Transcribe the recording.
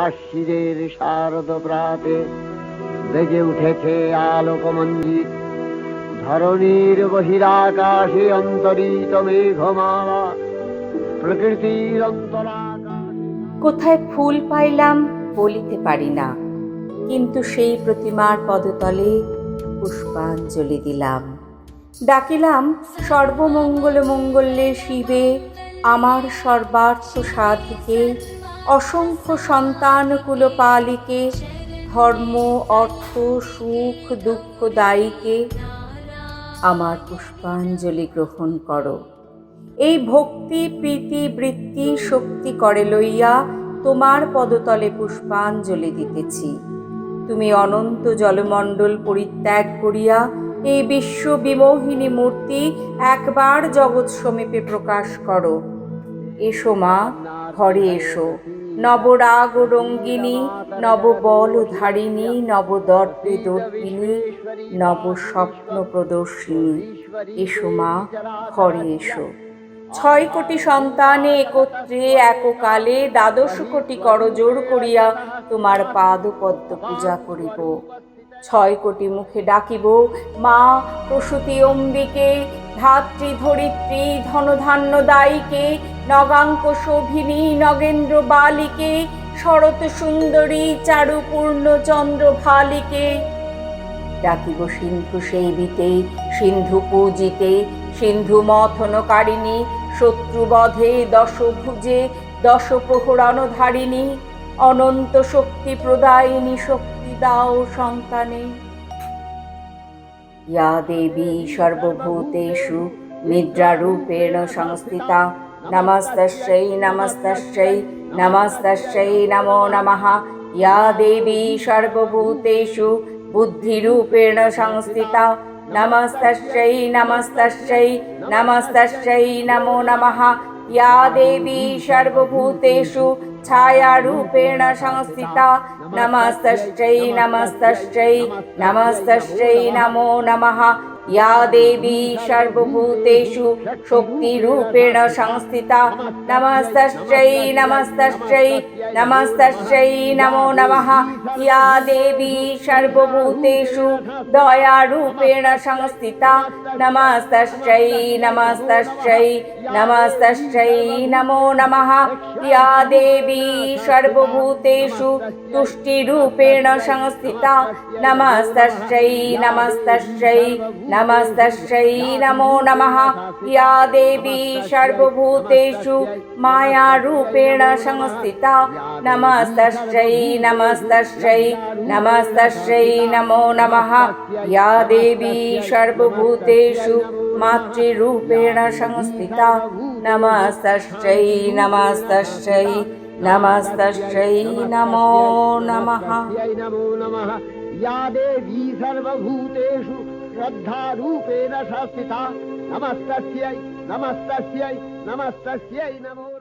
আশ্বিনের শারদ প্রাতে বেজে উঠেছে আলোকমঞ্জিত। ধরণীর বহিরাকাশে অন্তরিত মেঘমালা, প্রকৃতির অন্তরাকাশে। কোথায় ফুল পাইলাম বলিতে পারি না, কিন্তু সেই প্রতিমার পদতলে পুষ্পাঞ্জলি দিলাম। ডাকিলাম সর্বমঙ্গল মঙ্গলে শিবে, আমার সর্বার্থ সাধিকে, অসংখ্য সন্তানকুল পালিকে, ধর্ম অর্থ সুখ দুঃখ দায়ীকে আমার পুষ্পাঞ্জলি গ্রহণ করো। এই ভক্তি প্রীতি বৃত্তি শক্তি করে লইয়া তোমার পদতলে পুষ্পাঞ্জলি দিতেছি। তুমি অনন্ত জলমণ্ডল পরিত্যাগ করিয়া এই বিশ্ব বিমোহিনী মূর্তি একবার জগৎ সমীপে প্রকাশ করো। এসো মা, ঘরে এসো, নবরাগ রঙ্গিনী, নববল ধারিণী, নবদর্পে দর্পিনী, নব স্বপ্ন প্রদর্শিনী। এসো মা, ঘরে এসো। 6 কোটি সন্তানে একত্রে এককালে 12 কোটি করজোড় করিয়া তোমার পাদপদ্ম পূজা করিব। 6 কোটি মুখে ডাকিব, মা প্রসূতি অম্বিকে, ধাত্রী ধরিত্রী ধনধান্য দায়ীকে, নগাঙ্ক শোভিনী নগেন্দ্র বালিকে, শরৎ সুন্দরী চারুপূর্ণ চন্দ্র ভালিকে। ডাকিব সিন্ধু সেবিতে, সিন্ধু পূজিতে, সিন্ধু মথনকারিণী, শত্রুবধে দশভুজে, দশ প্রহরণধারিণী, অনন্ত শক্তি প্রদায়িনী, শক্তি দাও সন্তানে। ইয়া দেবী সর্বভূতেষু নিদ্রারূপেণ সংস্থিতা, নমস্তস্যৈ নমস্তস্যৈ নমস্তস্যৈ নমো নমঃ। ইয়া দেবী সর্বভূতেষু বুদ্ধিরূপেণ সংস্থিতা, নমস্তস্যৈ নমস্তস্যৈ নমস্তস্যৈ নমো নমঃ। ইয়া দেবী সর্বভূতেষু ছায়ারূপেণ সংস্থিতা, নমস্তস্যৈ নমস্তস্যৈ নমস্তস্যৈ নমো নমঃ। ইয়া দেবী সর্বভূতেষু শক্তিরূপেণ সংস্থিতা, নমস্তস্যৈ নমস্তস্যৈ নমস্তস্যৈ নমো নমঃ। ইয়া দেবী সর্বভূতেষু দয়ারূপেণ সংস্থিতা, নমস্তস্যৈ নমস্তস্যৈ নমস্তস্যৈ নমো নমঃ। ইয়া দেবী সর্বভূতেষু তুষ্টিরূপেণ সংস্থিতা, নমস্তস্যৈ নমস্তস্যৈ নমস্তস্যৈ নমো নমঃ। ইয়া দেবী সর্বভূতেষু মায়ারূপেণ সংস্থিতা, নমস্তস্যৈ নমস্তস্যৈ নমস্তস্যৈ নমো নমঃ। ইয়া দেবী সর্বভূতেষু মাতৃরূপেণ সংস্থিতা, নমস্তস্যৈ নমস্তস্যৈ নমস্তস্যৈ নমো নমঃ। या देवी सर्वभूतेषु श्रद्धारूपेण संस्थिता, नमस्तस्यै नमस्तस्यै नमस्तस्यै नमो।